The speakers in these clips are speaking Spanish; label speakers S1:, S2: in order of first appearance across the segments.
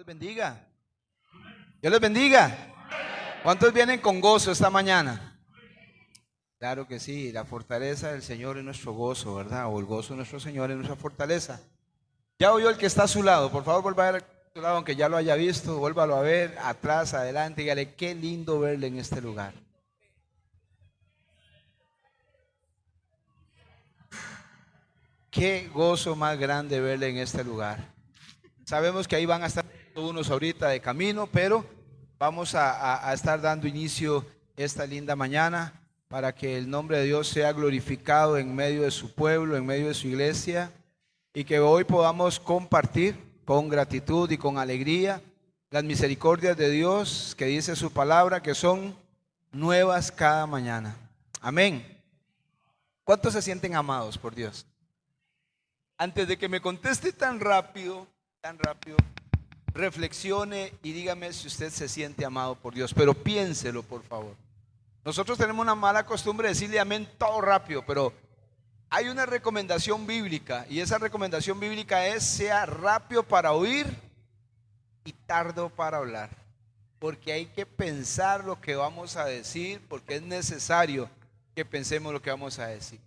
S1: les bendiga. Dios les bendiga. ¿Cuántos vienen con gozo esta mañana? Claro que sí, la fortaleza del Señor es nuestro gozo, ¿verdad? O el gozo de nuestro Señor es nuestra fortaleza. Ya oyó el que está a su lado, por favor vuelva a ver a su lado, aunque ya lo haya visto, vuélvalo a ver, atrás, adelante, dígale, qué lindo verle en este lugar. Qué gozo más grande verle en este lugar. Sabemos que ahí van a estar unos ahorita de camino, pero vamos a estar dando inicio esta linda mañana para que el nombre de Dios sea glorificado en medio de su pueblo, en medio de su iglesia, y que hoy podamos compartir con gratitud y con alegría las misericordias de Dios que dice su palabra, que son nuevas cada mañana. Amén. ¿Cuántos se sienten amados por Dios? Antes de que me conteste tan rápido, reflexione y dígame si usted se siente amado por Dios, pero piénselo, por favor. Nosotros tenemos una mala costumbre de decirle amén todo rápido, pero hay una recomendación bíblica, y esa recomendación bíblica es: sea rápido para oír y tardo para hablar, porque hay que pensar lo que vamos a decir, porque es necesario que pensemos lo que vamos a decir.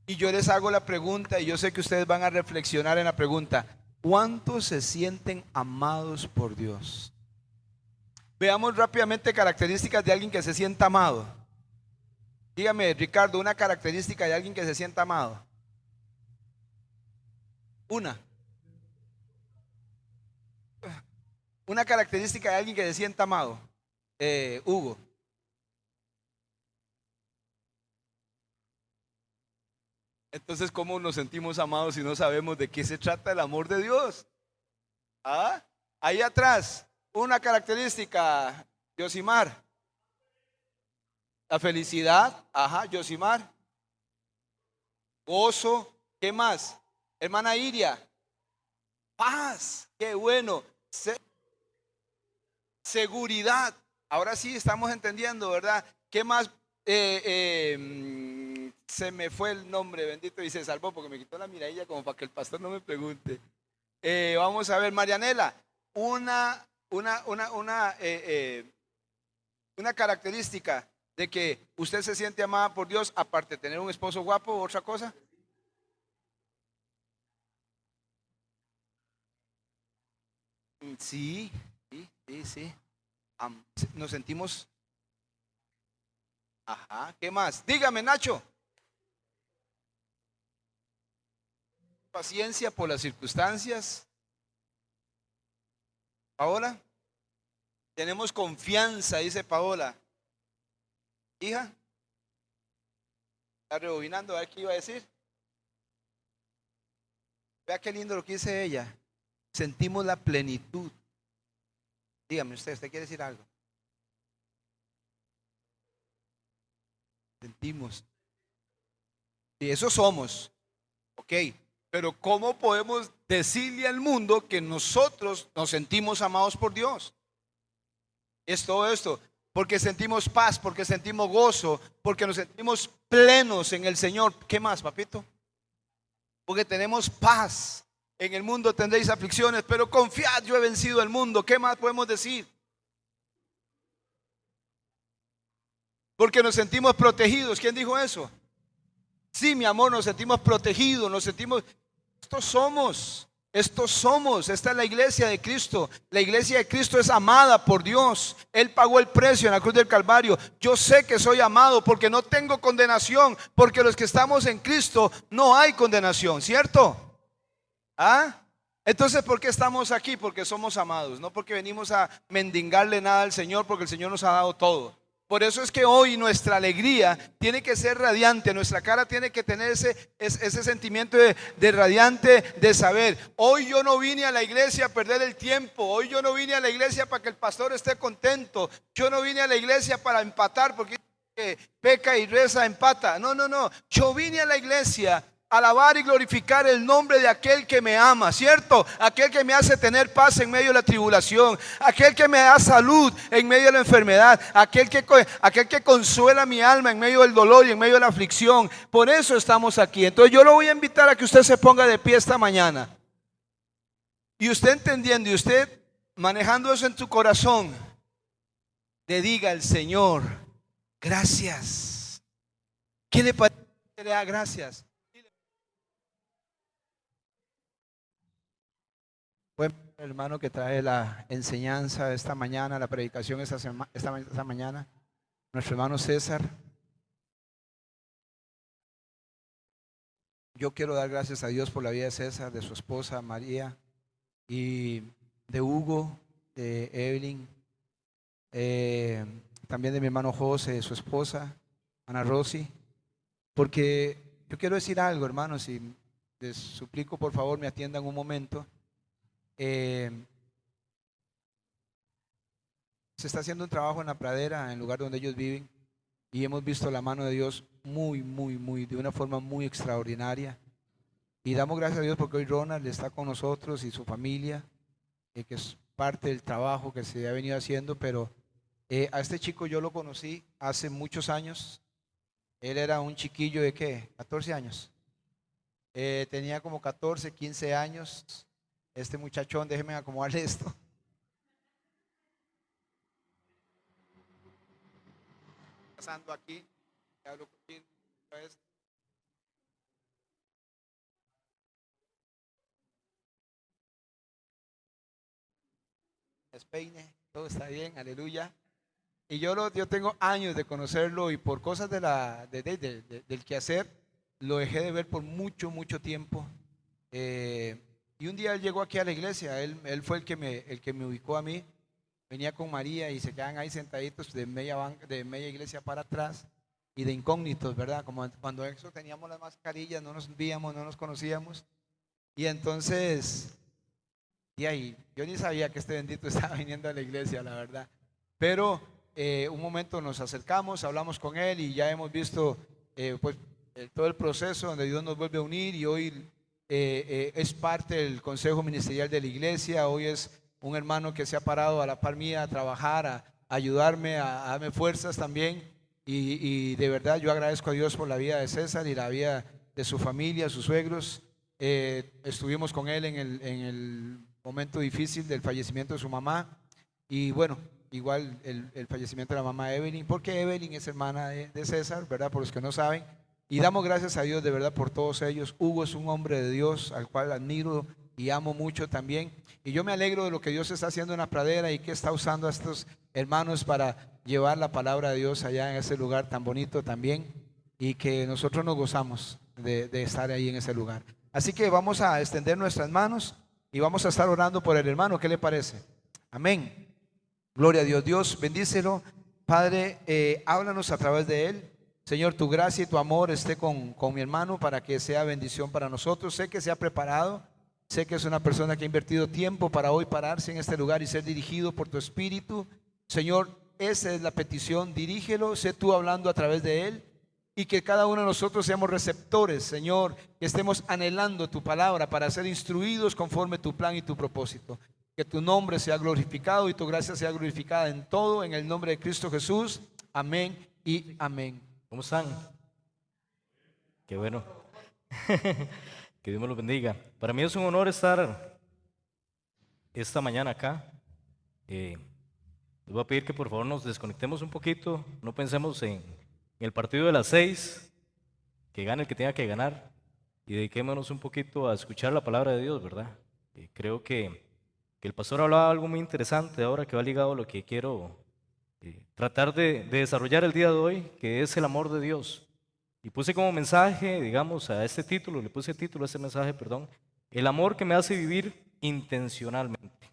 S1: Y yo les hago la pregunta, y yo sé que ustedes van a reflexionar en la pregunta: ¿cuántos se sienten amados por Dios? Veamos rápidamente características de alguien que se sienta amado. Dígame, Ricardo, una característica de alguien que se sienta amado. Una característica de alguien que se sienta amado. Hugo. Entonces, ¿cómo nos sentimos amados si no sabemos de qué se trata el amor de Dios? ¿Ah? Ahí atrás, una característica, Yosimar. La felicidad, ajá, Yosimar. Gozo, ¿qué más? Hermana Iria. Paz, qué bueno. Seguridad. Ahora sí estamos entendiendo, ¿verdad? ¿Qué más? Se me fue el nombre, bendito, y se salvó porque me quitó la miradilla como para que el pastor no me pregunte. Vamos a ver, Marianela, una característica de que usted se siente amada por Dios, aparte de tener un esposo guapo, ¿otra cosa? Sí. Nos sentimos. Ajá, ¿qué más? Dígame, Nacho. Paciencia por las circunstancias. Paola. Tenemos confianza, dice Paola. Hija. Está rebobinando a ver qué iba a decir. Vea qué lindo lo que dice ella. Sentimos la plenitud. Dígame usted quiere decir algo. Sentimos. Y eso somos. Ok. Pero ¿cómo podemos decirle al mundo que nosotros nos sentimos amados por Dios? Es todo esto. Porque sentimos paz, porque sentimos gozo, porque nos sentimos plenos en el Señor. ¿Qué más, papito? Porque tenemos paz. En el mundo tendréis aflicciones, pero confiad, yo he vencido el mundo. ¿Qué más podemos decir? Porque nos sentimos protegidos. ¿Quién dijo eso? Sí, mi amor, nos sentimos protegidos, nos sentimos. Estos somos. Esta es la iglesia de Cristo. La iglesia de Cristo es amada por Dios. Él pagó el precio en la cruz del Calvario. Yo sé que soy amado porque no tengo condenación, porque los que estamos en Cristo no hay condenación, ¿cierto? ¿Ah? Entonces, ¿por qué estamos aquí? Porque somos amados, no porque venimos a mendigarle nada al Señor, porque el Señor nos ha dado todo. Por eso es que hoy nuestra alegría tiene que ser radiante, nuestra cara tiene que tener ese sentimiento de radiante, de saber: hoy yo no vine a la iglesia a perder el tiempo, hoy yo no vine a la iglesia para que el pastor esté contento, yo no vine a la iglesia para empatar, porque peca y reza empata. No, yo vine a la iglesia alabar y glorificar el nombre de aquel que me ama, ¿cierto? Aquel que me hace tener paz en medio de la tribulación, aquel que me da salud en medio de la enfermedad, aquel que consuela mi alma en medio del dolor y en medio de la aflicción. Por eso estamos aquí. Entonces yo lo voy a invitar a que usted se ponga de pie esta mañana. Y usted entendiendo, y usted manejando eso en tu corazón, le diga al Señor, gracias. ¿Qué le parece que le da gracias? Buen hermano que trae la enseñanza esta mañana, la predicación esta mañana, nuestro hermano César. Yo quiero dar gracias a Dios por la vida de César, de su esposa María y de Hugo, de Evelyn, también de mi hermano José, de su esposa Ana Rosy, porque yo quiero decir algo, hermanos, y les suplico por favor me atiendan un momento. Se está haciendo un trabajo en la pradera, en el lugar donde ellos viven, y hemos visto la mano de Dios de una forma muy extraordinaria. Y damos gracias a Dios porque hoy Ronald está con nosotros y su familia, que es parte del trabajo que se ha venido haciendo, pero a este chico yo lo conocí hace muchos años. Él era un chiquillo de ¿qué? 14 años. Tenía como 14, 15 años. Este muchachón, déjeme acomodarle esto. Pasando aquí, hablo contigo, despeine, todo está bien, aleluya. Y yo tengo años de conocerlo y por cosas del quehacer lo dejé de ver por mucho tiempo. Y un día él llegó aquí a la iglesia, él fue el que me ubicó a mí. Venía con María y se quedan ahí sentaditos de media iglesia para atrás y de incógnitos, ¿verdad? Como cuando eso teníamos las mascarillas, no nos víamos, no nos conocíamos. Y entonces, y ahí, yo ni sabía que este bendito estaba viniendo a la iglesia, la verdad. Pero un momento nos acercamos, hablamos con él y ya hemos visto pues, todo el proceso donde Dios nos vuelve a unir y hoy es parte del consejo ministerial de la iglesia, hoy es un hermano que se ha parado a la par mía a trabajar, a ayudarme, a darme fuerzas también y de verdad yo agradezco a Dios por la vida de César y la vida de su familia, sus suegros. Estuvimos con él en el momento difícil del fallecimiento de su mamá y bueno, igual el fallecimiento de la mamá Evelyn, porque Evelyn es hermana de César, ¿verdad? Por los que no saben. Y damos gracias a Dios de verdad por todos ellos. Hugo es un hombre de Dios al cual admiro y amo mucho también. Y yo me alegro de lo que Dios está haciendo en la pradera y que está usando a estos hermanos para llevar la palabra de Dios allá en ese lugar tan bonito también. Y que nosotros nos gozamos de estar ahí en ese lugar. Así que vamos a extender nuestras manos y vamos a estar orando por el hermano. ¿Qué le parece? Amén. Gloria a Dios. Dios, bendícelo. Padre, háblanos a través de él. Señor, tu gracia y tu amor esté con mi hermano para que sea bendición para nosotros. Sé que se ha preparado, sé que es una persona que ha invertido tiempo para hoy pararse en este lugar y ser dirigido por tu Espíritu. Señor, esa es la petición, dirígelo, sé tú hablando a través de él y que cada uno de nosotros seamos receptores, Señor, que estemos anhelando tu palabra para ser instruidos conforme tu plan y tu propósito. Que tu nombre sea glorificado y tu gracia sea glorificada en todo, en el nombre de Cristo Jesús. Amén y amén.
S2: ¿Cómo están? Qué bueno. Que Dios me los bendiga. Para mí es un honor estar esta mañana acá. Les voy a pedir que por favor nos desconectemos un poquito. No pensemos en el partido de las 6, que gane el que tenga que ganar. Y dediquémonos un poquito a escuchar la palabra de Dios, ¿verdad? Creo que el pastor hablaba algo muy interesante ahora que va ligado a lo que quiero tratar de desarrollar el día de hoy, que es el amor de Dios. Y puse como mensaje, digamos, a este título, le puse título a este mensaje, perdón, el amor que me hace vivir intencionalmente.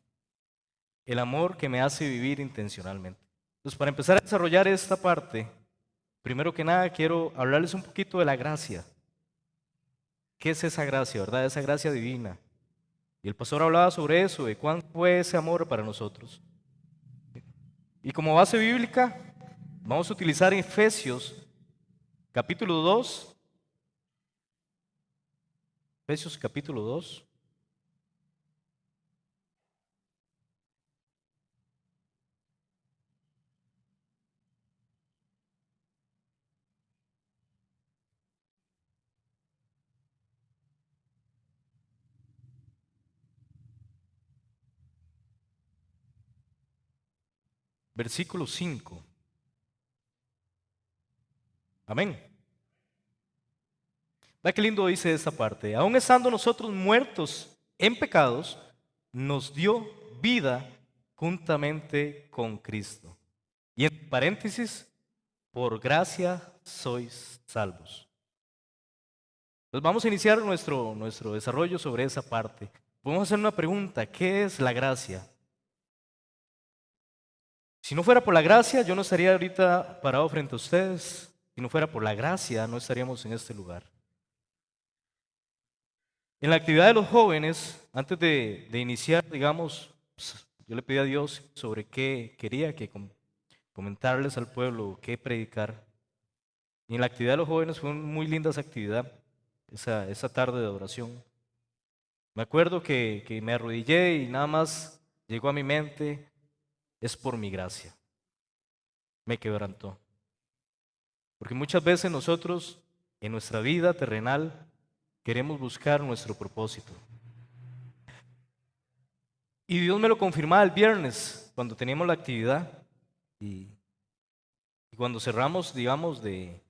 S2: El amor que me hace vivir intencionalmente. Entonces, para empezar a desarrollar esta parte, primero que nada quiero hablarles un poquito de la gracia. ¿Qué es esa gracia, verdad? Esa gracia divina. Y el pastor hablaba sobre eso, de cuánto fue ese amor para nosotros. Y como base bíblica, vamos a utilizar Efesios capítulo 2. Efesios capítulo 2. versículo 5. Amén. Vea qué lindo dice esta parte. Aún estando nosotros muertos en pecados, nos dio vida juntamente con Cristo. Y en paréntesis, por gracia sois salvos. Pues vamos a iniciar nuestro desarrollo sobre esa parte. Podemos hacer una pregunta: ¿qué es la gracia? Si no fuera por la gracia, yo no estaría ahorita parado frente a ustedes. Si no fuera por la gracia, no estaríamos en este lugar. En la actividad de los jóvenes, antes de iniciar, digamos, pues, yo le pedí a Dios sobre qué quería que comentarles al pueblo, qué predicar. Y en la actividad de los jóvenes fue una muy linda esa actividad, esa tarde de oración. Me acuerdo que me arrodillé y nada más llegó a mi mente: es por mi gracia. Me quebrantó. Porque muchas veces nosotros en nuestra vida terrenal queremos buscar nuestro propósito. Y Dios me lo confirmaba el viernes cuando teníamos la actividad y cuando cerramos, digamos, de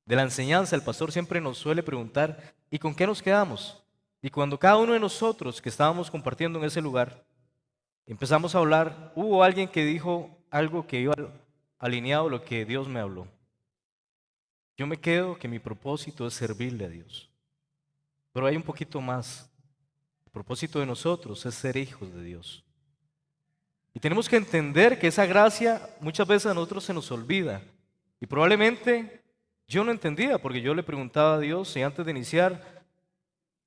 S2: la enseñanza, el pastor siempre nos suele preguntar: ¿y con qué nos quedamos? Y cuando cada uno de nosotros que estábamos compartiendo en ese lugar empezamos a hablar, hubo alguien que dijo algo que iba alineado a lo que Dios me habló. Yo me quedo que mi propósito es servirle a Dios. Pero hay un poquito más. El propósito de nosotros es ser hijos de Dios. Y tenemos que entender que esa gracia muchas veces a nosotros se nos olvida. Y probablemente yo no entendía, porque yo le preguntaba a Dios y antes de iniciar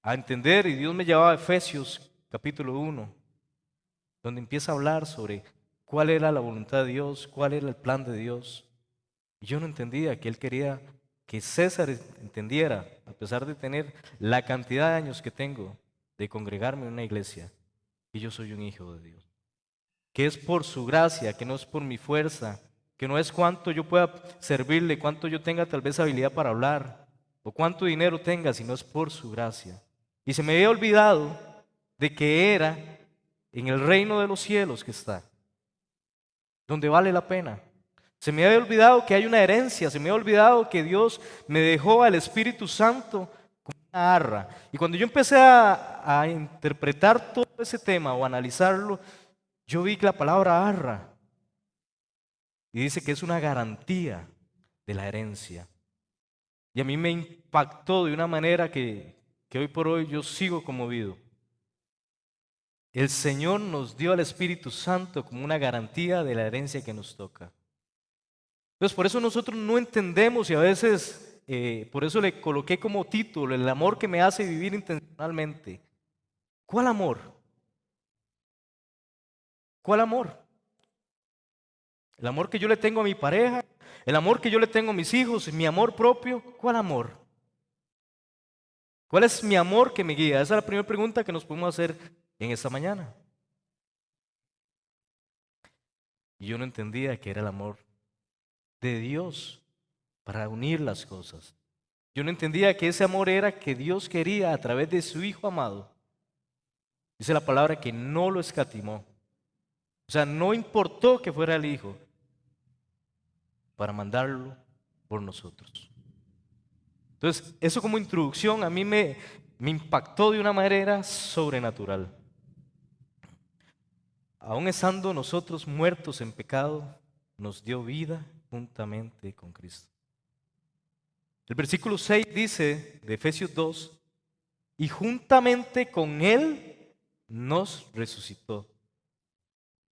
S2: a entender, y Dios me llevaba a Efesios capítulo 1, donde empieza a hablar sobre cuál era la voluntad de Dios, cuál era el plan de Dios. Y yo no entendía que Él quería que César entendiera, a pesar de tener la cantidad de años que tengo de congregarme en una iglesia, que yo soy un hijo de Dios. Que es por su gracia, que no es por mi fuerza, que no es cuánto yo pueda servirle, cuánto yo tenga tal vez habilidad para hablar, o cuánto dinero tenga, sino es por su gracia. Y se me había olvidado de que era en el reino de los cielos que está, donde vale la pena. Se me había olvidado que hay una herencia, se me había olvidado que Dios me dejó al Espíritu Santo como una arra. Y cuando yo empecé a interpretar todo ese tema o analizarlo, yo vi que la palabra arra, y dice que es una garantía de la herencia. Y a mí me impactó de una manera que hoy por hoy yo sigo conmovido. El Señor nos dio al Espíritu Santo como una garantía de la herencia que nos toca. Entonces, por eso nosotros no entendemos y a veces, por eso le coloqué como título: el amor que me hace vivir intencionalmente. ¿Cuál amor? ¿Cuál amor? ¿El amor que yo le tengo a mi pareja? ¿El amor que yo le tengo a mis hijos? ¿Mi amor propio? ¿Cuál amor? ¿Cuál es mi amor que me guía? Esa es la primera pregunta que nos podemos hacer en esta mañana. Y yo no entendía que era el amor de Dios para unir las cosas. Yo no entendía que ese amor era que Dios quería a través de su Hijo amado. Dice la palabra que no lo escatimó. O sea, no importó que fuera el Hijo para mandarlo por nosotros. Entonces, eso como introducción a mí me impactó de una manera sobrenatural. Aún estando nosotros muertos en pecado, nos dio vida juntamente con Cristo. El versículo 6 dice de Efesios 2: y juntamente con Él nos resucitó,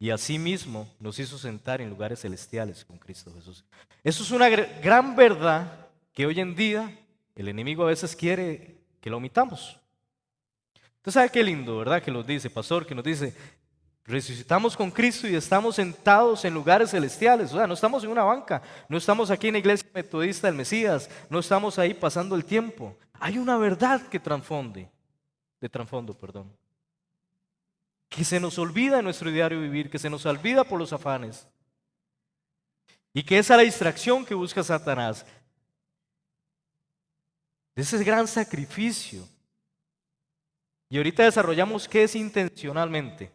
S2: y asimismo nos hizo sentar en lugares celestiales con Cristo Jesús. Eso es una gran verdad que hoy en día el enemigo a veces quiere que lo omitamos. Usted sabe qué lindo, ¿verdad? Que nos dice, pastor, que nos dice: resucitamos con Cristo y estamos sentados en lugares celestiales. O sea, no estamos en una banca, no estamos aquí en la iglesia metodista del Mesías, no estamos ahí pasando el tiempo. Hay una verdad que que se nos olvida en nuestro diario vivir, que se nos olvida por los afanes, y que esa es la distracción que busca Satanás. De ese gran sacrificio. Y ahorita desarrollamos qué es intencionalmente.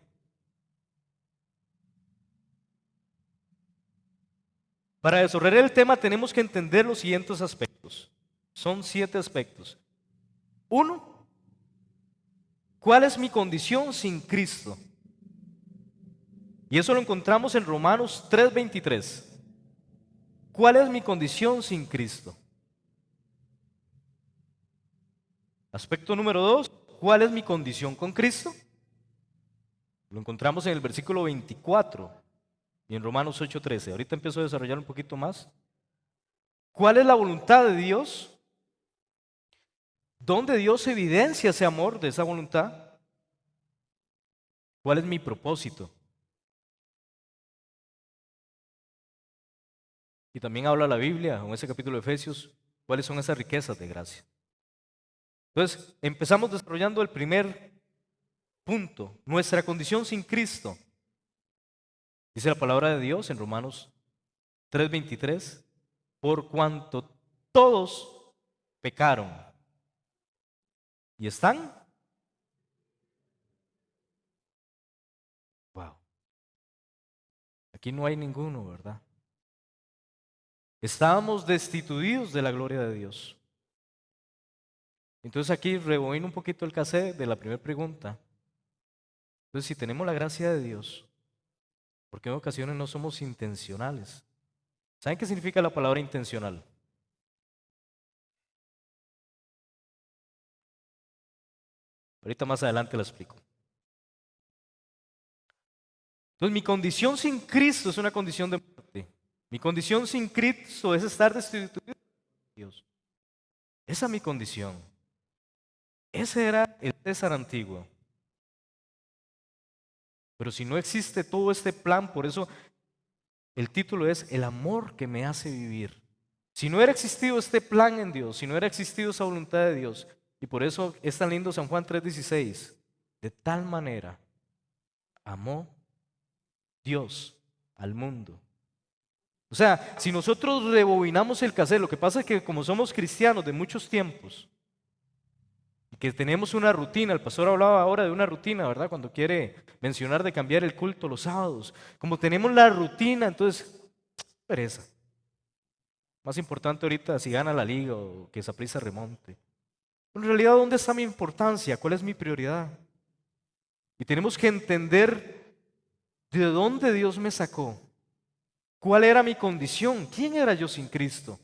S2: Para desarrollar el tema tenemos que entender los siguientes aspectos. Son 7 aspectos. 1. ¿Cuál es mi condición sin Cristo? Y eso lo encontramos en Romanos 3:23. ¿Cuál es mi condición sin Cristo? Aspecto número 2. ¿Cuál es mi condición con Cristo? Lo encontramos en el versículo 24 y en Romanos 8:13. Ahorita empiezo a desarrollar un poquito más. ¿Cuál es la voluntad de Dios? ¿Dónde Dios evidencia ese amor de esa voluntad? ¿Cuál es mi propósito? Y también habla la Biblia en ese capítulo de Efesios, cuáles son esas riquezas de gracia. Entonces, empezamos desarrollando el primer punto, nuestra condición sin Cristo. Dice la palabra de Dios en Romanos 3:23, por cuanto todos pecaron y están. Wow. Aquí no hay ninguno, ¿verdad? Estábamos destituidos de la gloria de Dios. Entonces aquí rebobino un poquito el cassette de la primera pregunta. Entonces, si tenemos la gracia de Dios, ¿por qué en ocasiones no somos intencionales? ¿Saben qué significa la palabra intencional? Ahorita más adelante la explico. Entonces, mi condición sin Cristo es una condición de muerte. Mi condición sin Cristo es estar destituido de Dios. Esa es mi condición. Ese era el César antiguo. Pero si no existe todo este plan, por eso el título es El amor que me hace vivir. Si no hubiera existido este plan en Dios, si no hubiera existido esa voluntad de Dios, y por eso es tan lindo San Juan 3:16, de tal manera amó Dios al mundo. O sea, si nosotros rebobinamos el cassette, lo que pasa es que como somos cristianos de muchos tiempos, y que tenemos una rutina, el pastor hablaba ahora de una rutina, ¿verdad? Cuando quiere mencionar de cambiar el culto los sábados. Como tenemos la rutina, entonces, pereza. Más importante ahorita si gana la liga o que Saprissa remonte. En realidad, ¿dónde está mi importancia? ¿Cuál es mi prioridad? Y tenemos que entender de dónde Dios me sacó. ¿Cuál era mi condición? ¿Quién era yo sin Cristo?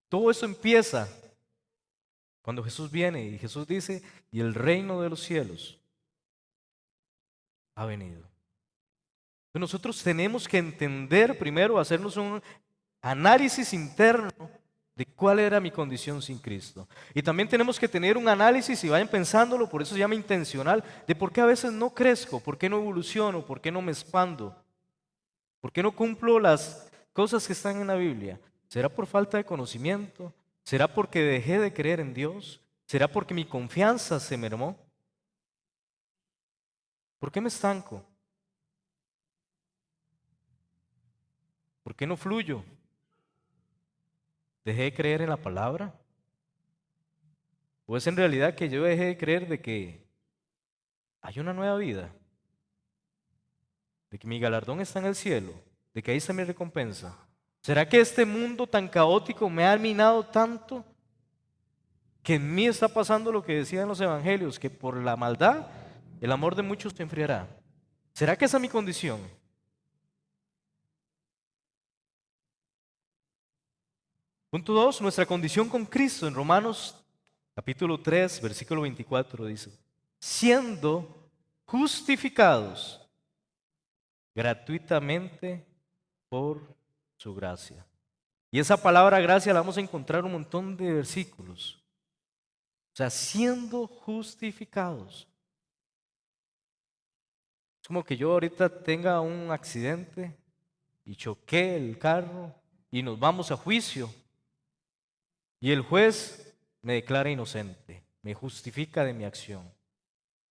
S2: Todo eso empieza cuando Jesús viene y Jesús dice, y el reino de los cielos ha venido. Entonces nosotros tenemos que entender primero, hacernos un análisis interno de cuál era mi condición sin Cristo. Y también tenemos que tener un análisis, y vayan pensándolo, por eso se llama intencional, de por qué a veces no crezco, por qué no evoluciono, por qué no me expando, por qué no cumplo las cosas que están en la Biblia. ¿Será por falta de conocimiento? ¿Será porque dejé de creer en Dios? ¿Será porque mi confianza se mermó? ¿Por qué me estanco? ¿Por qué no fluyo? ¿Dejé de creer en la palabra? ¿O es en realidad que yo dejé de creer de que hay una nueva vida? ¿De que mi galardón está en el cielo? ¿De que ahí está mi recompensa? ¿Será que este mundo tan caótico me ha minado tanto que en mí está pasando lo que decían los evangelios, que por la maldad el amor de muchos se enfriará? ¿Será que esa es mi condición? Punto 2, nuestra condición con Cristo. En Romanos capítulo 3, versículo 24 dice, siendo justificados gratuitamente por su gracia. Y esa palabra gracia la vamos a encontrar en un montón de versículos. O sea, siendo justificados. Es como que yo ahorita tenga un accidente y choqué el carro y nos vamos a juicio. Y el juez me declara inocente, me justifica de mi acción.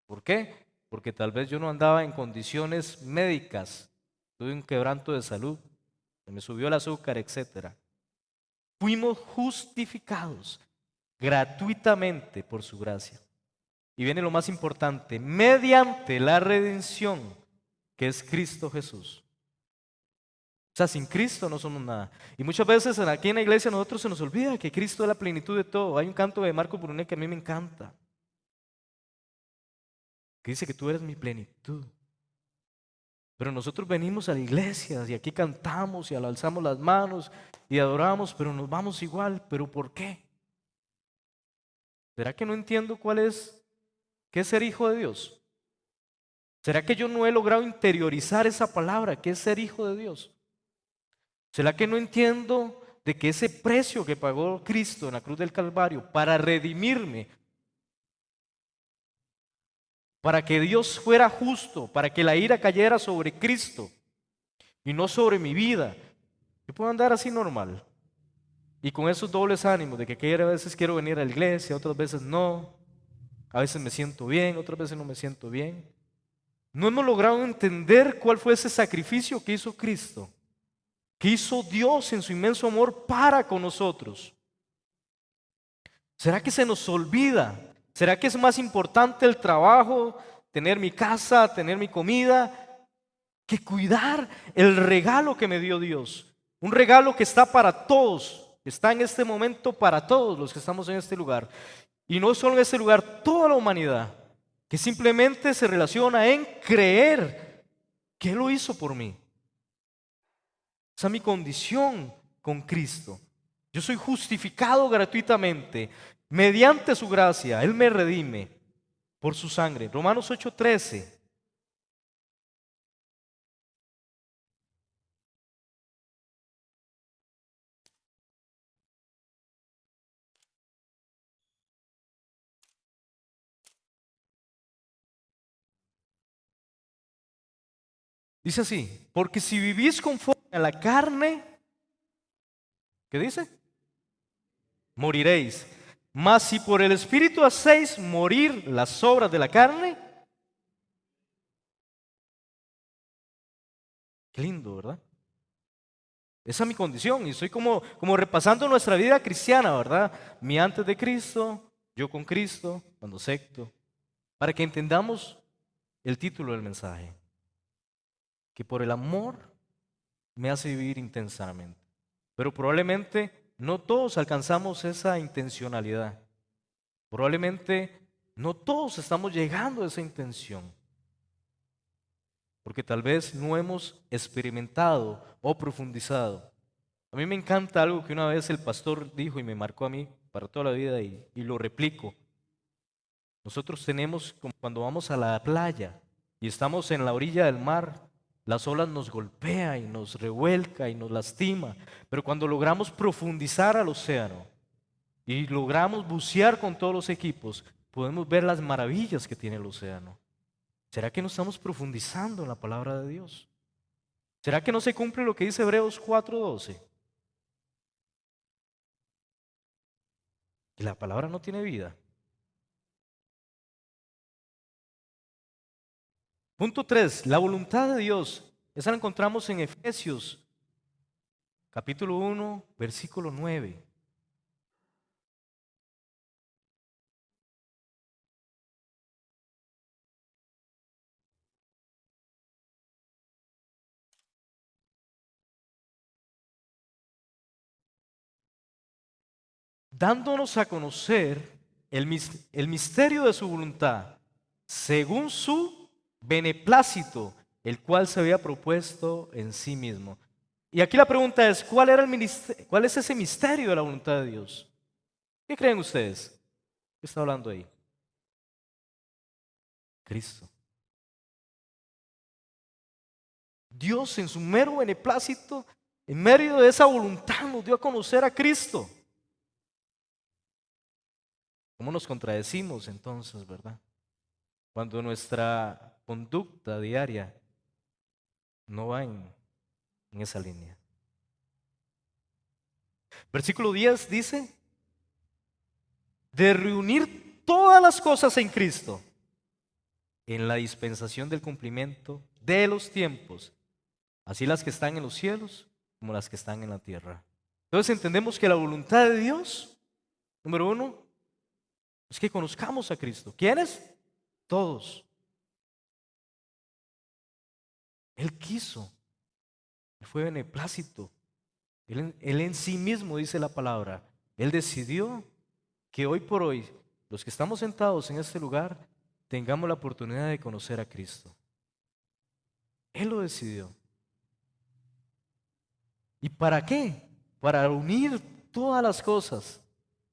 S2: ¿Por qué? Porque tal vez yo no andaba en condiciones médicas, tuve un quebranto de salud, se me subió el azúcar, etcétera. Fuimos justificados gratuitamente por su gracia. Y viene lo más importante, mediante la redención que es Cristo Jesús. O sea, sin Cristo no somos nada. Y muchas veces aquí en la iglesia a nosotros se nos olvida que Cristo es la plenitud de todo. Hay un canto de Marco Brunet que a mí me encanta, que dice que tú eres mi plenitud. Pero nosotros venimos a la iglesia y aquí cantamos y alzamos las manos y adoramos, pero nos vamos igual. ¿Pero por qué? ¿Será que no entiendo qué es ser hijo de Dios? ¿Será que yo no he logrado interiorizar esa palabra, que es ser hijo de Dios? ¿Será que no entiendo de que ese precio que pagó Cristo en la cruz del Calvario para redimirme, para que Dios fuera justo, para que la ira cayera sobre Cristo y no sobre mi vida, yo puedo andar así normal y con esos dobles ánimos de que a veces quiero venir a la iglesia, otras veces no, a veces me siento bien, otras veces no me siento bien? No hemos logrado entender cuál fue ese sacrificio que hizo Cristo, que hizo Dios en su inmenso amor para con nosotros. ¿Será que se nos olvida? ¿Será que es más importante el trabajo, tener mi casa, tener mi comida, que cuidar el regalo que me dio Dios? Un regalo que está para todos, está en este momento para todos los que estamos en este lugar. Y no solo en este lugar, toda la humanidad, que simplemente se relaciona en creer que Él lo hizo por mí. Esa es mi condición con Cristo. Yo soy justificado gratuitamente. Mediante su gracia, Él me redime por su sangre. Romanos 8:13. Dice así, porque si vivís conforme a la carne, ¿qué dice? Moriréis. Mas si por el Espíritu hacéis morir las obras de la carne, qué lindo, ¿verdad? Esa es mi condición y estoy como repasando nuestra vida cristiana, ¿verdad? Mi antes de Cristo, yo con Cristo, cuando secto, para que entendamos el título del mensaje, que por el amor me hace vivir intensamente. Pero probablemente no todos alcanzamos esa intencionalidad. Probablemente no todos estamos llegando a esa intención. Porque tal vez no hemos experimentado o profundizado. A mí me encanta algo que una vez el pastor dijo y me marcó a mí para toda la vida y lo replico. Nosotros tenemos, como cuando vamos a la playa y estamos en la orilla del mar, las olas nos golpean y nos revuelca y nos lastima, pero cuando logramos profundizar al océano y logramos bucear con todos los equipos, podemos ver las maravillas que tiene el océano. ¿Será que no estamos profundizando en la palabra de Dios? ¿Será que no se cumple lo que dice Hebreos 4:12? Que la palabra no tiene vida. Punto 3, la voluntad de Dios. Esa la encontramos en Efesios, capítulo 1, versículo 9. Dándonos a conocer el misterio de su voluntad, según su beneplácito, el cual se había propuesto en sí mismo. Y aquí la pregunta es, ¿cuál es ese misterio de la voluntad de Dios? ¿Qué creen ustedes? ¿Qué está hablando ahí? Cristo. Dios en su mero beneplácito, en medio de esa voluntad, nos dio a conocer a Cristo. ¿Cómo nos contradecimos entonces, verdad? Cuando nuestra conducta diaria no va en esa línea. Versículo 10 dice, de reunir todas las cosas en Cristo, en la dispensación del cumplimiento de los tiempos, así las que están en los cielos como las que están en la tierra. Entonces entendemos que la voluntad de Dios, número 1, Es que conozcamos a Cristo. ¿Quiénes? Todos. Él quiso. Él fue beneplácito. Él en sí mismo, dice la palabra, Él decidió que hoy por hoy, los que estamos sentados en este lugar, tengamos la oportunidad de conocer a Cristo. Él lo decidió. ¿Y para qué? Para unir todas las cosas.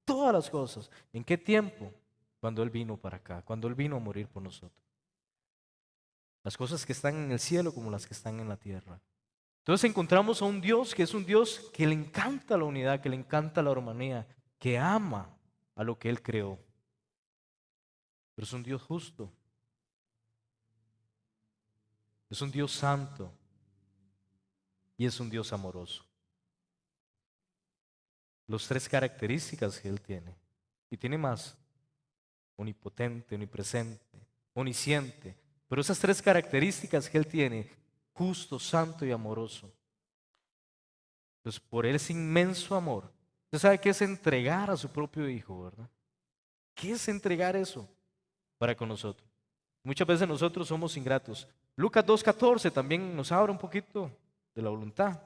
S2: Todas las cosas. ¿En qué tiempo? Cuando Él vino para acá, cuando Él vino a morir por nosotros. Las cosas que están en el cielo como las que están en la tierra. Entonces encontramos a un Dios que es un Dios que le encanta la unidad, que le encanta la armonía, que ama a lo que Él creó. Pero es un Dios justo. Es un Dios santo. Y es un Dios amoroso. Las tres características que Él tiene. Y tiene más. Omnipotente, omnipresente, omnisciente. Pero esas tres características que Él tiene, justo, santo y amoroso. Entonces, por ese inmenso amor, usted sabe qué es entregar a su propio Hijo, ¿verdad? ¿Qué es entregar eso para con nosotros? Muchas veces nosotros somos ingratos. Lucas 2:14 también nos habla un poquito de la voluntad.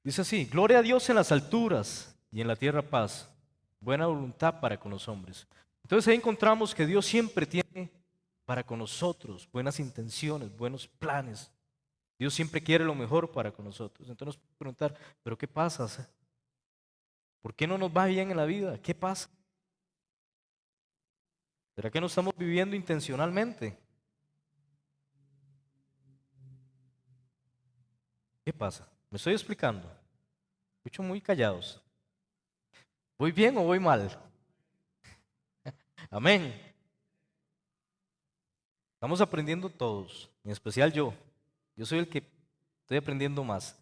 S2: Dice así: gloria a Dios en las alturas y en la tierra paz, buena voluntad para con los hombres. Entonces ahí encontramos que Dios siempre tiene para con nosotros buenas intenciones, buenos planes. Dios siempre quiere lo mejor para con nosotros. Entonces nos podemos preguntar, ¿pero qué pasa? ¿Por qué no nos va bien en la vida? ¿Qué pasa? ¿Será que no estamos viviendo intencionalmente? ¿Qué pasa? ¿Me estoy explicando? Escucho muy callados. ¿Voy bien o voy mal? Amén. Estamos aprendiendo todos, en especial yo. Yo soy el que estoy aprendiendo más.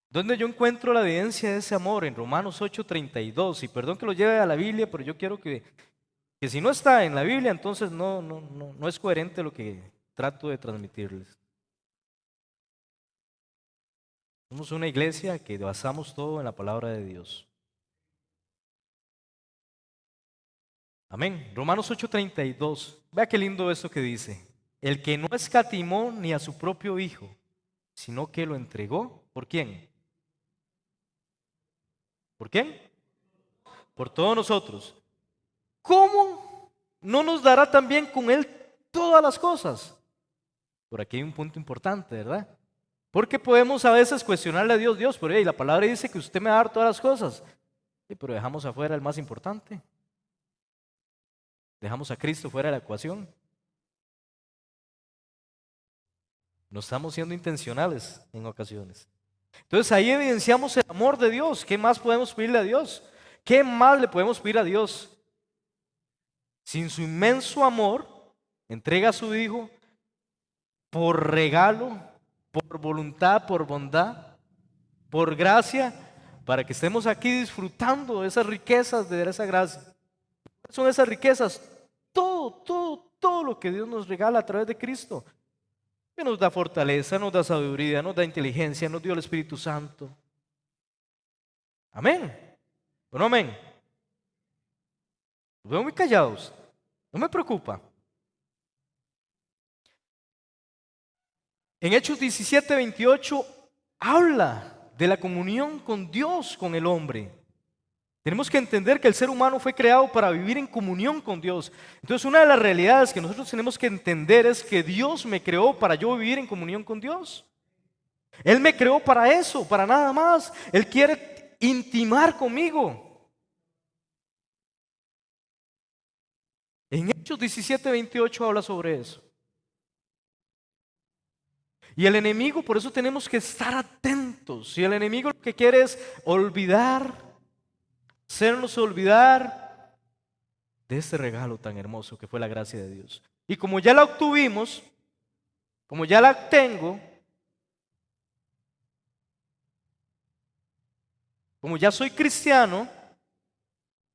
S2: ¿Dónde yo encuentro la evidencia de ese amor? En Romanos 8:32. Y perdón que lo lleve a la Biblia, pero yo quiero que si no está en la Biblia, entonces no es coherente lo que trato de transmitirles. Somos una iglesia que basamos todo en la palabra de Dios. Amén. Romanos 8:32. Vea qué lindo eso que dice. El que no escatimó ni a su propio Hijo, sino que lo entregó. ¿Por quién? ¿Por quién? Por todos nosotros. ¿Cómo no nos dará también con Él todas las cosas? Por aquí hay un punto importante, ¿verdad? Porque podemos a veces cuestionarle a Dios, Dios, pero la palabra dice que usted me va a dar todas las cosas. Sí, pero dejamos afuera el más importante. Dejamos a Cristo fuera de la ecuación. No estamos siendo intencionales en ocasiones. Entonces ahí evidenciamos el amor de Dios. ¿Qué más podemos pedirle a Dios? ¿Qué más le podemos pedir a Dios? Sin su inmenso amor, entrega a su Hijo por regalo, por voluntad, por bondad, por gracia, para que estemos aquí disfrutando de esas riquezas de esa gracia. Son esas riquezas, todo lo que Dios nos regala a través de Cristo. Que nos da fortaleza, nos da sabiduría, nos da inteligencia, nos dio el Espíritu Santo. Amén. Bueno, amén. Los veo muy callados. No me preocupa. En Hechos 17:28 habla de la comunión con Dios, con el hombre. Tenemos que entender que el ser humano fue creado para vivir en comunión con Dios. Entonces, una de las realidades que nosotros tenemos que entender es que Dios me creó para yo vivir en comunión con Dios. Él me creó para eso, para nada más. Él quiere intimar conmigo. En Hechos 17:28 habla sobre eso. Y el enemigo, por eso tenemos que estar atentos. Y el enemigo lo que quiere es hacernos olvidar de este regalo tan hermoso que fue la gracia de Dios. Y como ya la obtuvimos, como ya la tengo, como ya soy cristiano,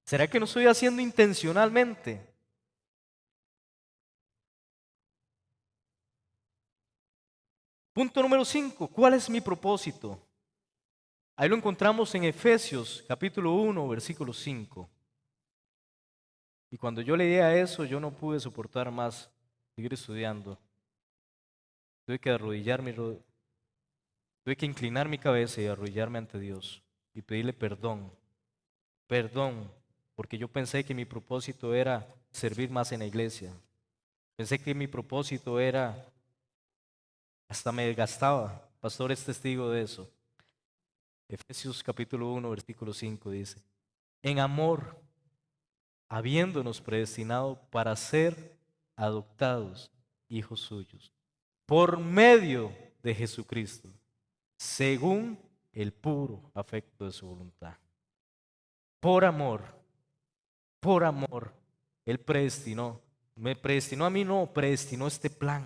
S2: ¿será que no estoy haciendo intencionalmente Punto número 5. ¿Cuál es mi propósito? Ahí lo encontramos en Efesios capítulo 1, versículo 5. Y cuando yo leía eso, yo no pude soportar más seguir estudiando. Tuve que tuve que inclinar mi cabeza y arrodillarme ante Dios y pedirle perdón. Perdón, porque yo pensé que mi propósito era servir más en la iglesia. Pensé que mi propósito era, hasta me desgastaba. Pastor es testigo de eso. Efesios capítulo 1, versículo 5 dice: en amor, habiéndonos predestinado para ser adoptados hijos suyos, por medio de Jesucristo, según el puro afecto de su voluntad. Por amor, Él predestinó. Me predestinó a mí, no, predestinó este plan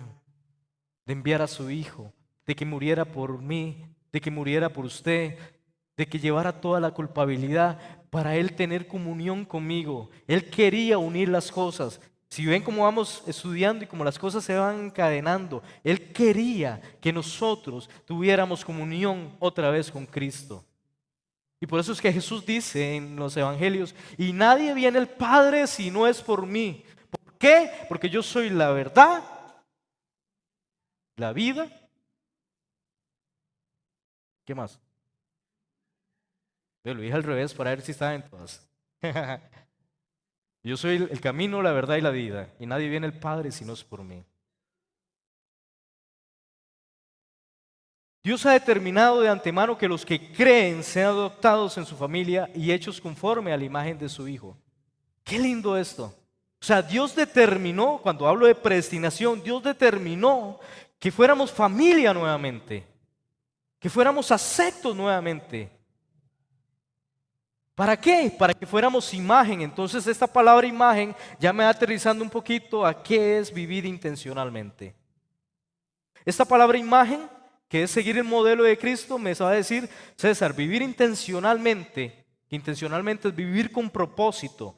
S2: de enviar a su Hijo, de que muriera por mí, de que muriera por usted, de que llevara toda la culpabilidad para Él tener comunión conmigo. Él quería unir las cosas. Si ven cómo vamos estudiando y cómo las cosas se van encadenando, Él quería que nosotros tuviéramos comunión otra vez con Cristo. Y por eso es que Jesús dice en los evangelios: y nadie viene al Padre si no es por mí. ¿Por qué? Porque yo soy la verdad, la vida. ¿Qué más? Yo lo dije al revés para ver si estaban todas. Yo soy el camino, la verdad y la vida, y nadie viene al Padre si no es por mí. Dios ha determinado de antemano que los que creen sean adoptados en su familia y hechos conforme a la imagen de su Hijo. Qué lindo esto. O sea, Dios determinó, cuando hablo de predestinación, Dios determinó que fuéramos familia nuevamente, que fuéramos aceptos nuevamente. ¿Para qué? Para que fuéramos imagen. Entonces esta palabra imagen ya me va aterrizando un poquito a qué es vivir intencionalmente. Esta palabra imagen, que es seguir el modelo de Cristo, me va a decir: César, vivir intencionalmente es vivir con propósito.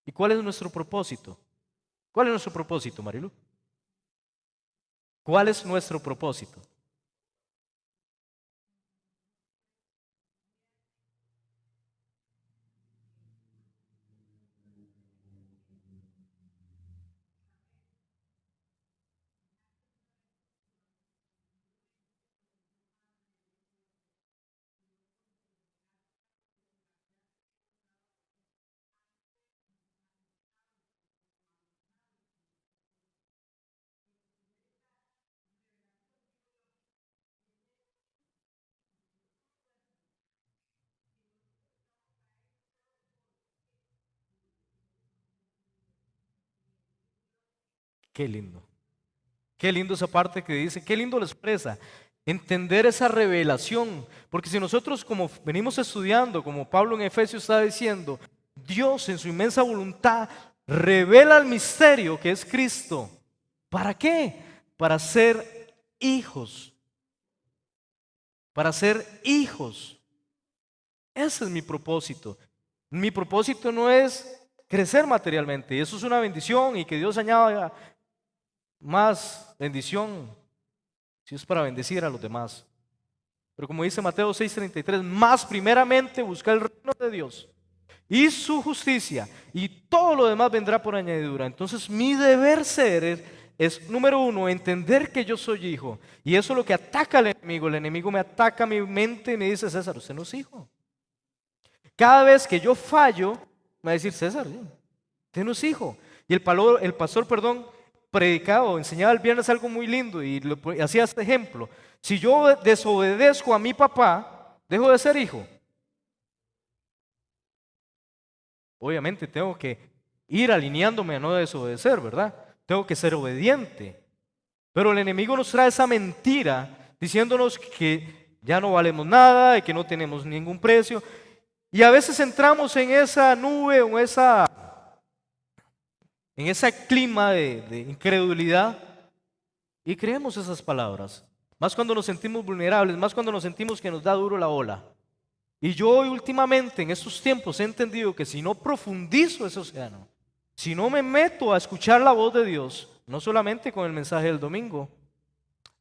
S2: ¿Y cuál es nuestro propósito? ¿Cuál es nuestro propósito, Marilu? ¿Cuál es nuestro propósito? Qué lindo. Qué lindo esa parte que dice, qué lindo lo expresa. Entender esa revelación. Porque si nosotros, como venimos estudiando, como Pablo en Efesios está diciendo, Dios en su inmensa voluntad revela el misterio que es Cristo. ¿Para qué? Para ser hijos. Para ser hijos. Ese es mi propósito. Mi propósito no es crecer materialmente. Y eso es una bendición, y que Dios añada más bendición si es para bendecir a los demás. Pero como dice Mateo 6:33, más primeramente busca el reino de Dios y su justicia, y todo lo demás vendrá por añadidura. Entonces mi deber ser es, número uno, entender que yo soy hijo. Y eso es lo que ataca al enemigo. El enemigo me ataca mi mente y me dice: César, usted no es hijo. Cada vez que yo fallo, me va a decir: César, usted no es hijo. Y el pastor, predicaba o enseñaba el viernes algo muy lindo y hacía este ejemplo: si yo desobedezco a mi papá, dejo de ser hijo. Obviamente tengo que ir alineándome a no desobedecer, ¿verdad? Tengo que ser obediente. Pero el enemigo nos trae esa mentira diciéndonos que ya no valemos nada y que no tenemos ningún precio. Y a veces entramos en esa nube o en ese clima de incredulidad y creemos esas palabras. Más cuando nos sentimos vulnerables, más cuando nos sentimos que nos da duro la ola. Y yo hoy últimamente en estos tiempos he entendido que si no profundizo ese océano, si no me meto a escuchar la voz de Dios, no solamente con el mensaje del domingo,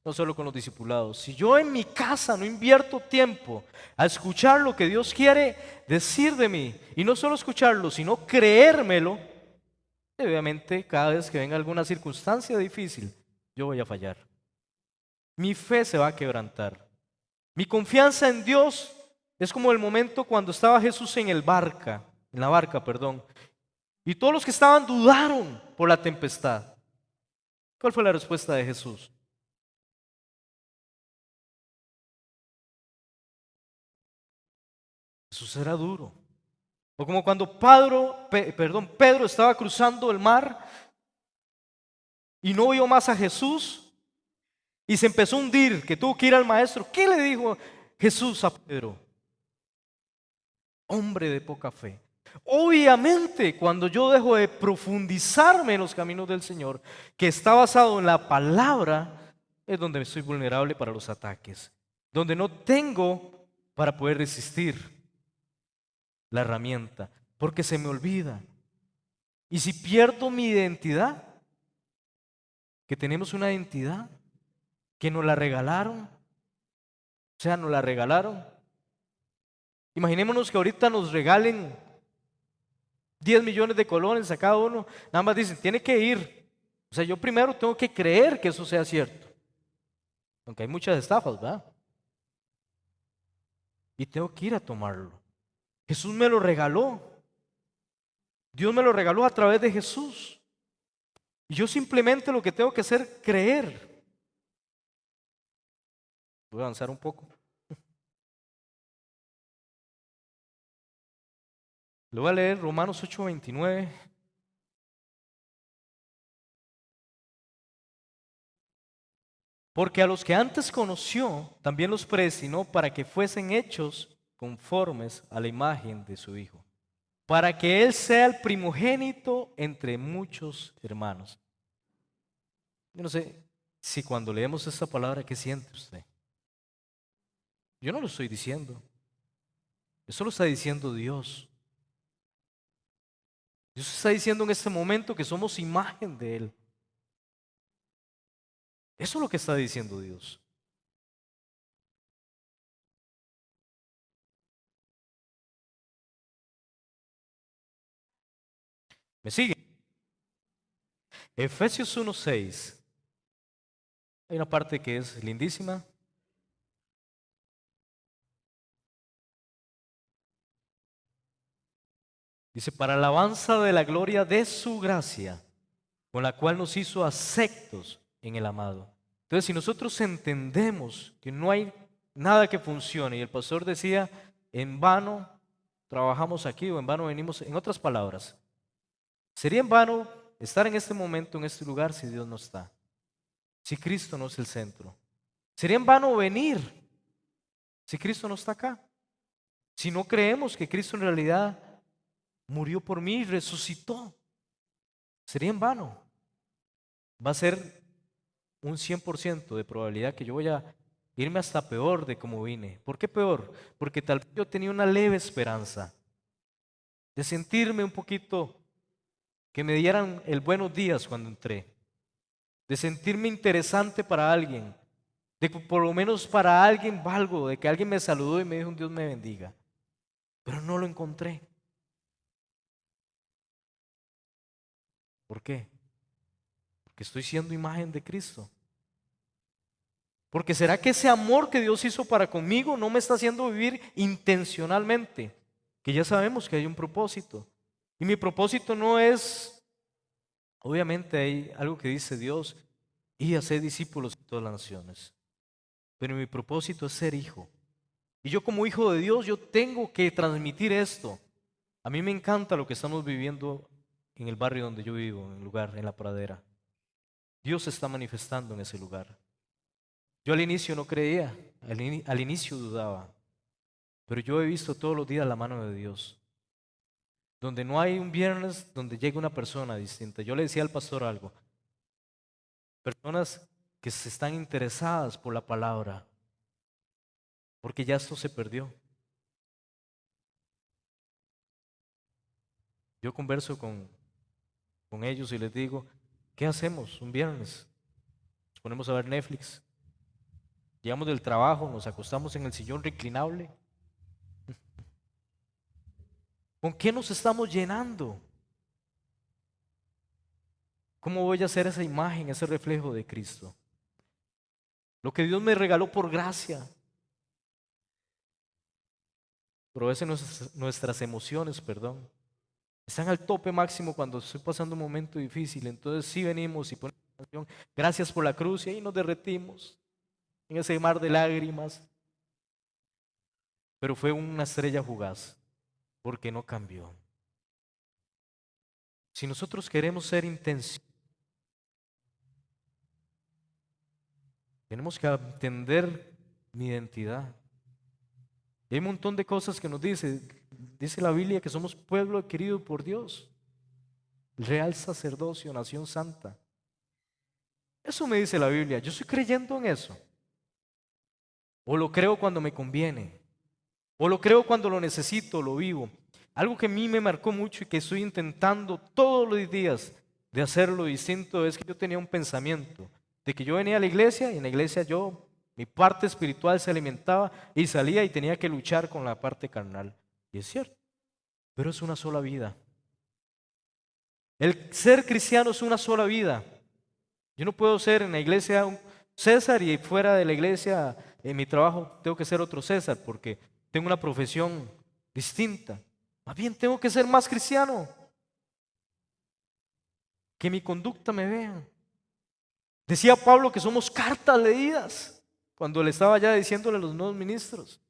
S2: no solo con los discipulados. Si yo en mi casa no invierto tiempo a escuchar lo que Dios quiere decir de mí, y no solo escucharlo, sino creérmelo, obviamente cada vez que venga alguna circunstancia difícil, yo voy a fallar. Mi fe se va a quebrantar. Mi confianza en Dios es como el momento cuando estaba Jesús en la barca, perdón, y todos los que estaban dudaron por la tempestad. ¿Cuál fue la respuesta de Jesús? Jesús era duro. O como cuando Pedro estaba cruzando el mar y no vio más a Jesús y se empezó a hundir, que tuvo que ir al maestro. ¿Qué le dijo Jesús a Pedro? Hombre de poca fe. Obviamente, cuando yo dejo de profundizarme en los caminos del Señor, que está basado en la palabra, es donde soy vulnerable para los ataques, donde no tengo para poder resistir la herramienta, porque se me olvida. Y si pierdo mi identidad, que tenemos una identidad, que nos la regalaron, o sea, nos la regalaron. Imaginémonos que ahorita nos regalen 10 millones de colones a cada uno, nada más dicen, tiene que ir. O sea, yo primero tengo que creer que eso sea cierto, aunque hay muchas estafas, ¿verdad? Y tengo que ir a tomarlo. Jesús me lo regaló. Dios me lo regaló a través de Jesús. Y yo simplemente lo que tengo que hacer es creer. Voy a avanzar un poco. Le voy a leer Romanos 8:29. Porque a los que antes conoció, también los predestinó para que fuesen hechos conformes a la imagen de su Hijo, para que Él sea el primogénito entre muchos hermanos. Yo no sé si cuando leemos esta palabra, ¿qué siente usted? Yo no lo estoy diciendo. Eso lo está diciendo Dios. Dios está diciendo en este momento que somos imagen de Él. Eso es lo que está diciendo Dios. ¿Me sigue? Efesios 1:6. Hay una parte que es lindísima. Dice, para alabanza de la gloria de su gracia, con la cual nos hizo aceptos en el amado. Entonces, si nosotros entendemos que no hay nada que funcione, y el pastor decía, en vano trabajamos aquí o en vano venimos, en otras palabras, sería en vano estar en este momento, en este lugar, si Dios no está, si Cristo no es el centro. Sería en vano venir si Cristo no está acá. Si no creemos que Cristo en realidad murió por mí y resucitó, sería en vano. Va a ser un 100% de probabilidad que yo voy a irme hasta peor de como vine. ¿Por qué peor? Porque tal vez yo tenía una leve esperanza de sentirme un poquito, que me dieran el buenos días cuando entré, de sentirme interesante para alguien, de que por lo menos para alguien valgo, de que alguien me saludó y me dijo un Dios me bendiga. Pero no lo encontré. ¿Por qué? Porque estoy siendo imagen de Cristo. Porque ¿será que ese amor que Dios hizo para conmigo no me está haciendo vivir intencionalmente? Que ya sabemos que hay un propósito. Y mi propósito no es, obviamente hay algo que dice Dios, y hacer discípulos de todas las naciones. Pero mi propósito es ser hijo. Y yo como hijo de Dios, yo tengo que transmitir esto. A mí me encanta lo que estamos viviendo en el barrio donde yo vivo, en el lugar, en la pradera. Dios se está manifestando en ese lugar. Yo al inicio no creía, al inicio dudaba, pero yo he visto todos los días la mano de Dios. Donde no hay un viernes donde llegue una persona distinta. Yo le decía al pastor algo, personas que se están interesadas por la palabra, porque ya esto se perdió. Yo converso con ellos y les digo, ¿qué hacemos un viernes? Nos ponemos a ver Netflix. llegamos del trabajo, nos acostamos en el sillón reclinable. ¿Con qué nos estamos llenando? ¿Cómo voy a hacer esa imagen, ese reflejo de Cristo? Lo que Dios me regaló por gracia. Pero a veces nuestras emociones, están al tope máximo cuando estoy pasando un momento difícil. Entonces sí venimos y ponemos la canción, gracias por la cruz, y ahí nos derretimos en ese mar de lágrimas. Pero fue una estrella fugaz, porque no cambió. Si nosotros queremos ser intencionales, tenemos que entender mi identidad. Y hay un montón de cosas que nos dice la Biblia que somos pueblo adquirido por Dios, real sacerdocio, nación santa. Eso me dice la Biblia. Yo estoy creyendo en eso. O lo creo cuando me conviene, o lo creo cuando lo necesito, lo vivo. Algo que a mí me marcó mucho y que estoy intentando todos los días de hacerlo distinto es que yo tenía un pensamiento de que yo venía a la iglesia y en la iglesia mi parte espiritual se alimentaba y salía y tenía que luchar con la parte carnal. Y es cierto, pero es una sola vida. El ser cristiano es una sola vida. Yo no puedo ser en la iglesia un César y fuera de la iglesia, en mi trabajo, tengo que ser otro César porque tengo una profesión distinta. Más bien tengo que ser más cristiano. Que mi conducta me vea. Decía Pablo que somos cartas leídas cuando le estaba ya diciéndole a los nuevos ministros.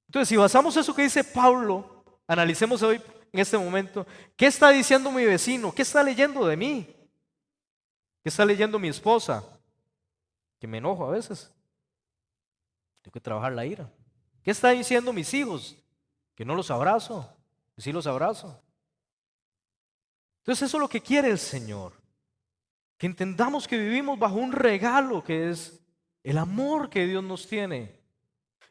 S2: Entonces, si basamos eso que dice Pablo, analicemos hoy en este momento, ¿qué está diciendo mi vecino? ¿Qué está leyendo de mí? ¿Qué está leyendo mi esposa? Que me enojo a veces. Tengo que trabajar la ira. ¿Qué está diciendo mis hijos? Que no los abrazo, que sí los abrazo. Entonces eso es lo que quiere el Señor. Que entendamos que vivimos bajo un regalo que es el amor que Dios nos tiene.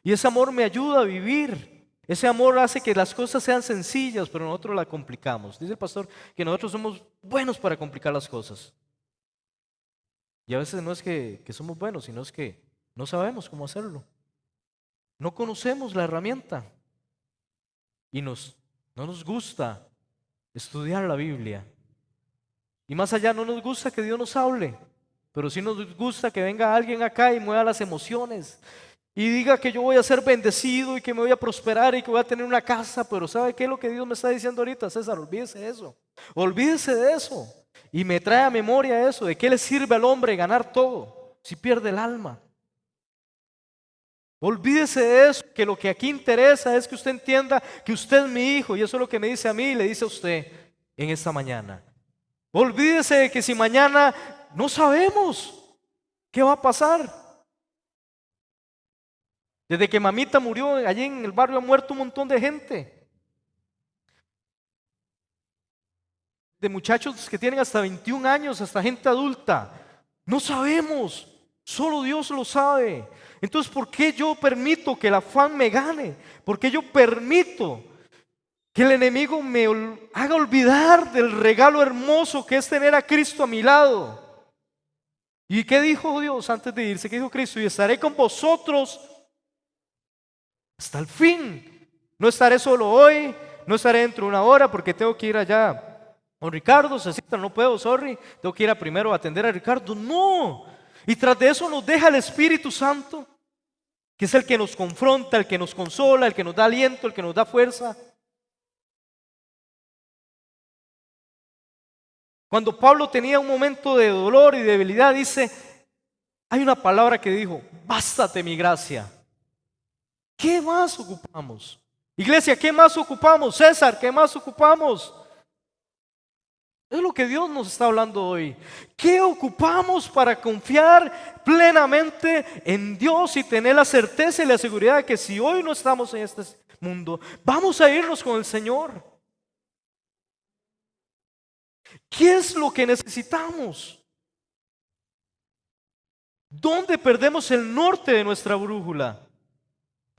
S2: Y ese amor me ayuda a vivir. Ese amor hace que las cosas sean sencillas, pero nosotros las complicamos. Dice el pastor que nosotros somos buenos para complicar las cosas. Y a veces no es que somos buenos, sino es que no sabemos cómo hacerlo. No conocemos la herramienta. Y no nos gusta estudiar la Biblia. Y más allá no nos gusta que Dios nos hable, pero sí nos gusta que venga alguien acá y mueva las emociones y diga que yo voy a ser bendecido y que me voy a prosperar y que voy a tener una casa. Pero ¿sabe qué es lo que Dios me está diciendo ahorita? César, olvídese de eso. Olvídese de eso. Y me trae a memoria eso, de qué le sirve al hombre ganar todo si pierde el alma. Olvídese de eso, que lo que aquí interesa es que usted entienda que usted es mi hijo, y eso es lo que me dice a mí y le dice a usted en esta mañana. Olvídese de que si mañana no sabemos qué va a pasar. Desde que mamita murió, allí en el barrio ha muerto un montón de gente. De muchachos que tienen hasta 21 años, hasta gente adulta. No sabemos, solo Dios lo sabe. Entonces, ¿por qué yo permito que el afán me gane? ¿Por qué yo permito que el enemigo me haga olvidar del regalo hermoso que es tener a Cristo a mi lado? ¿Y qué dijo Dios antes de irse? ¿Qué dijo Cristo? Y estaré con vosotros hasta el fin. No estaré solo hoy, no estaré dentro de una hora porque tengo que ir allá con Ricardo. Cecita, no puedo, sorry. Tengo que ir primero a atender a Ricardo. No. Y tras de eso nos deja el Espíritu Santo, que es el que nos confronta, el que nos consola, el que nos da aliento, el que nos da fuerza. Cuando Pablo tenía un momento de dolor y debilidad, dice, hay una palabra que dijo, bástate mi gracia. ¿Qué más ocupamos? Iglesia, ¿qué más ocupamos? César, ¿qué más ocupamos? Es lo que Dios nos está hablando hoy. ¿Qué ocupamos para confiar plenamente en Dios y tener la certeza y la seguridad de que si hoy no estamos en este mundo, vamos a irnos con el Señor? ¿Qué es lo que necesitamos? ¿Dónde perdemos el norte de nuestra brújula?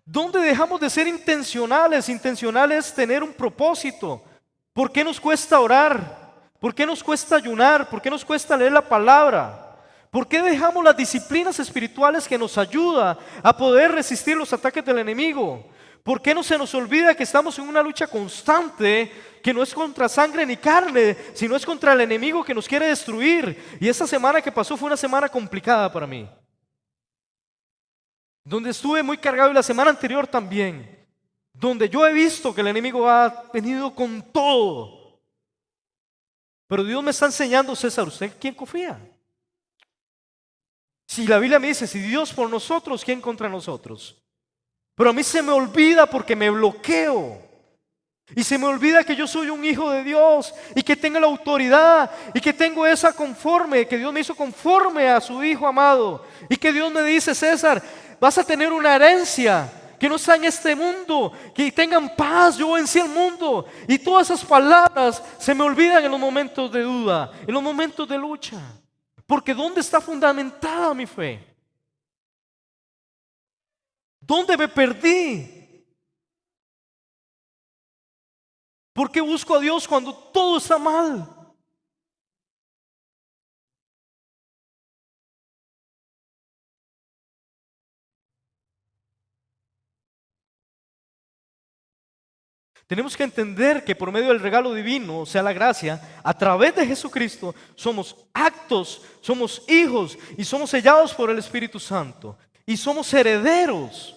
S2: ¿Dónde dejamos de ser intencionales? Intencional es tener un propósito. ¿Por qué nos cuesta orar? ¿Por qué nos cuesta ayunar? ¿Por qué nos cuesta leer la palabra?
S3: ¿Por qué dejamos las disciplinas espirituales que nos ayudan a poder resistir los ataques del enemigo? ¿Por qué no se nos olvida que estamos en una lucha constante, que no es contra sangre ni carne, sino es contra el enemigo que nos quiere destruir? Y esta semana que pasó fue una semana complicada para mí, donde estuve muy cargado, y la semana anterior también, donde yo he visto que el enemigo ha venido con todo. Pero Dios me está enseñando, César, ¿usted en quién confía? Si la Biblia me dice, si Dios por nosotros, ¿quién contra nosotros? Pero a mí se me olvida porque me bloqueo. Y se me olvida que yo soy un hijo de Dios y que tengo la autoridad y que tengo esa conforme, que Dios me hizo conforme a su Hijo amado. Y que Dios me dice, César, vas a tener una herencia que no está en este mundo, que tengan paz, yo vencí el mundo. Y todas esas palabras se me olvidan en los momentos de duda, en los momentos de lucha. Porque ¿dónde está fundamentada mi fe? ¿Dónde me perdí? ¿Por qué busco a Dios cuando todo está mal? Tenemos que entender que por medio del regalo divino, o sea, la gracia, a través de Jesucristo, somos actos, somos hijos y somos sellados por el Espíritu Santo. Y somos herederos.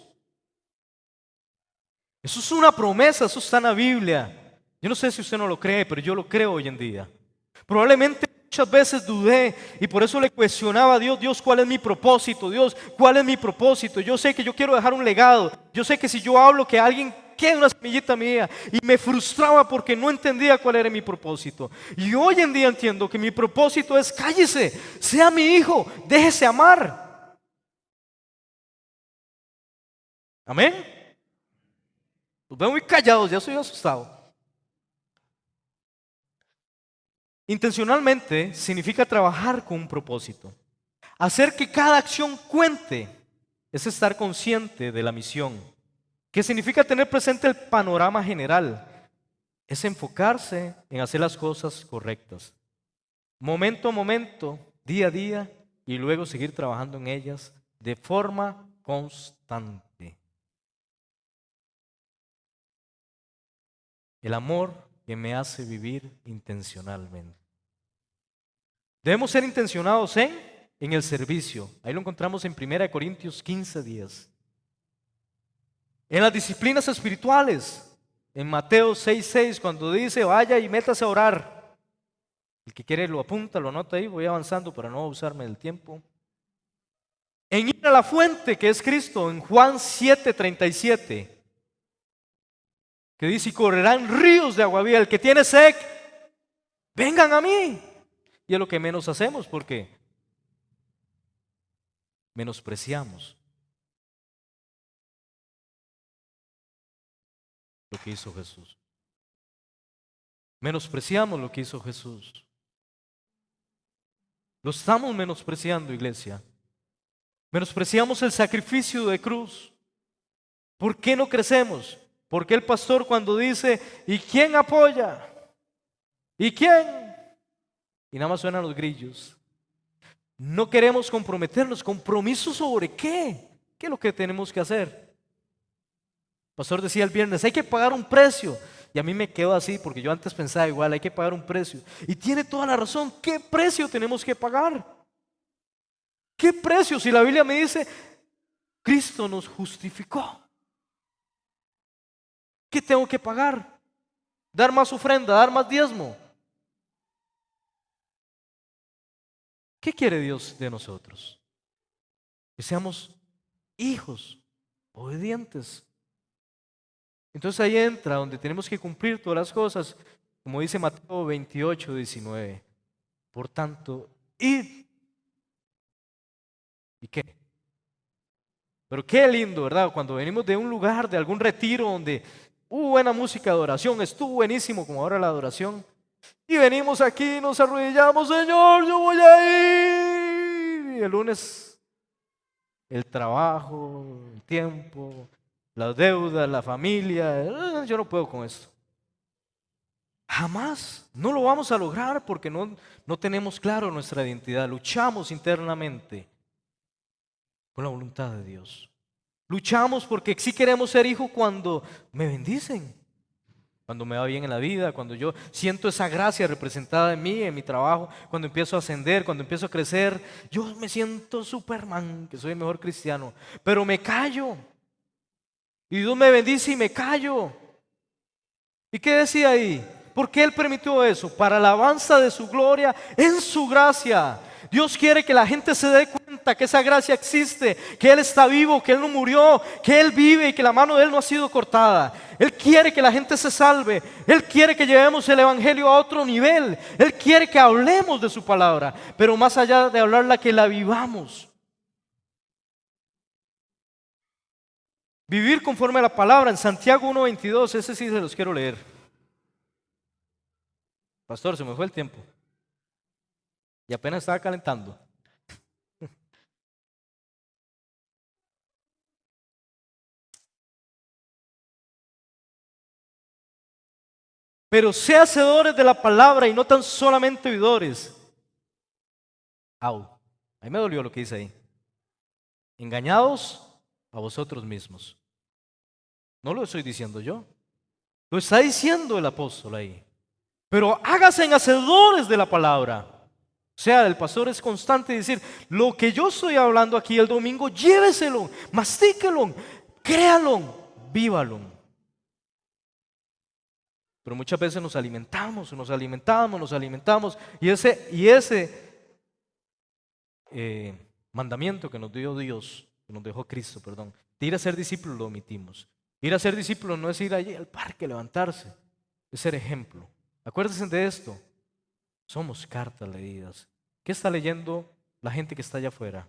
S3: Eso es una promesa, eso está en la Biblia. Yo no sé si usted no lo cree, pero yo lo creo hoy en día. Probablemente muchas veces dudé y por eso le cuestionaba a Dios, Dios, ¿cuál es mi propósito? Dios, ¿cuál es mi propósito? Yo sé que yo quiero dejar un legado. Yo sé que si yo hablo que alguien quede una semillita mía, y me frustraba porque no entendía cuál era mi propósito. Y hoy en día entiendo que mi propósito es: cállese, sea mi hijo, déjese amar. Amén. Los veo muy callados, ya estoy asustado. Intencionalmente significa trabajar con un propósito. Hacer que cada acción cuente es estar consciente de la misión. ¿Qué significa tener presente el panorama general? Es enfocarse en hacer las cosas correctas, momento a momento, día a día, y luego seguir trabajando en ellas de forma constante. El amor que me hace vivir intencionalmente. Debemos ser intencionados en el servicio. Ahí lo encontramos en 1 Corintios 15:10. En las disciplinas espirituales, en Mateo 6:6, cuando dice: vaya y métase a orar. El que quiere lo apunta, lo anota ahí, voy avanzando para no abusarme del tiempo. En ir a la fuente, que es Cristo, en Juan 7:37, que dice: y correrán ríos de agua viva. El que tiene sed, vengan a mí. Y es lo que menos hacemos, porque menospreciamos lo que hizo Jesús. Menospreciamos lo que hizo Jesús. Lo estamos menospreciando, iglesia. Menospreciamos el sacrificio de cruz. ¿Por qué no crecemos? Porque el pastor, cuando dice: ¿y quién apoya? ¿Y quién? Y nada más suenan los grillos. No queremos comprometernos. ¿Compromiso sobre qué? ¿Qué es lo que tenemos que hacer? El pastor decía el viernes: hay que pagar un precio. Y a mí me quedo así, porque yo antes pensaba igual: hay que pagar un precio. Y tiene toda la razón. ¿Qué precio tenemos que pagar? ¿Qué precio? Si la Biblia me dice: Cristo nos justificó. ¿Qué tengo que pagar? ¿Dar más ofrenda? ¿Dar más diezmo? ¿Qué quiere Dios de nosotros? Que seamos hijos obedientes. Entonces ahí entra donde tenemos que cumplir todas las cosas, como dice Mateo 28:19. Por tanto, id. ¿Y qué? Pero qué lindo, ¿verdad? Cuando venimos de un lugar, de algún retiro donde hubo buena música de adoración, estuvo buenísimo como ahora la adoración, y venimos aquí, nos arrodillamos: Señor, yo voy a ir. Y el lunes, el trabajo, el tiempo, las deudas, la familia, yo no puedo con esto. Jamás. No lo vamos a lograr porque no tenemos claro nuestra identidad. Luchamos internamente con la voluntad de Dios. Luchamos porque sí queremos ser hijo cuando me bendicen, cuando me va bien en la vida, cuando yo siento esa gracia representada en mí, en mi trabajo, cuando empiezo a ascender, cuando empiezo a crecer. Yo me siento Superman, que soy el mejor cristiano, pero me callo. Y Dios me bendice y me callo. ¿Y qué decía ahí? ¿Por qué Él permitió eso? Para la alabanza de su gloria en su gracia. Dios quiere que la gente se dé cuenta que esa gracia existe, que Él está vivo, que Él no murió, que Él vive y que la mano de Él no ha sido cortada. Él quiere que la gente se salve. Él quiere que llevemos el evangelio a otro nivel. Él quiere que hablemos de su palabra, pero más allá de hablarla, que la vivamos. Vivir conforme a la palabra en Santiago 1:22, ese sí se los quiero leer. Pastor, se me fue el tiempo y apenas estaba calentando. Pero sé hacedores de la palabra y no tan solamente oidores. Au, ahí me dolió lo que dice ahí. Engañados a vosotros mismos. No lo estoy diciendo yo, lo está diciendo el apóstol ahí. Pero hágase en hacedores de la palabra. O sea, el pastor es constante en decir, lo que yo estoy hablando aquí el domingo, lléveselo, mastíquelo, créalo, vívalo. Pero muchas veces nos alimentamos y ese mandamiento que nos dio Dios, que nos dejó Cristo, perdón, de ir a ser discípulos lo omitimos. Ir a ser discípulos no es ir allí al parque, levantarse, es ser ejemplo. Acuérdense de esto, somos cartas leídas. ¿Qué está leyendo la gente que está allá afuera?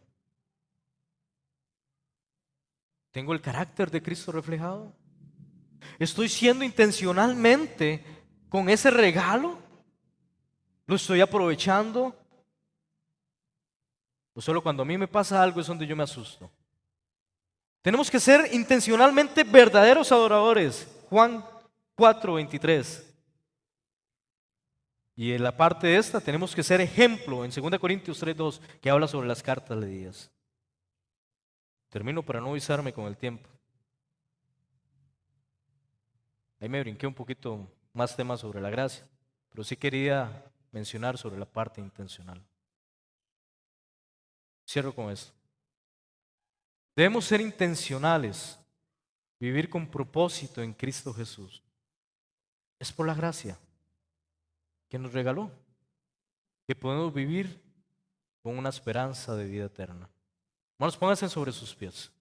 S3: ¿Tengo el carácter de Cristo reflejado? ¿Estoy siendo intencionalmente con ese regalo? ¿Lo estoy aprovechando? ¿O solo cuando a mí me pasa algo es donde yo me asusto? Tenemos que ser intencionalmente verdaderos adoradores. Juan 4:23. Y en la parte de esta tenemos que ser ejemplo en 2 Corintios 3:2, que habla sobre las cartas leídas. Termino para no avisarme con el tiempo. Ahí me brinqué un poquito más temas sobre la gracia, pero sí quería mencionar sobre la parte intencional. Cierro con esto. Debemos ser intencionales, vivir con propósito en Cristo Jesús. Es por la gracia que nos regaló, que podemos vivir con una esperanza de vida eterna. Hermanos, pónganse sobre sus pies.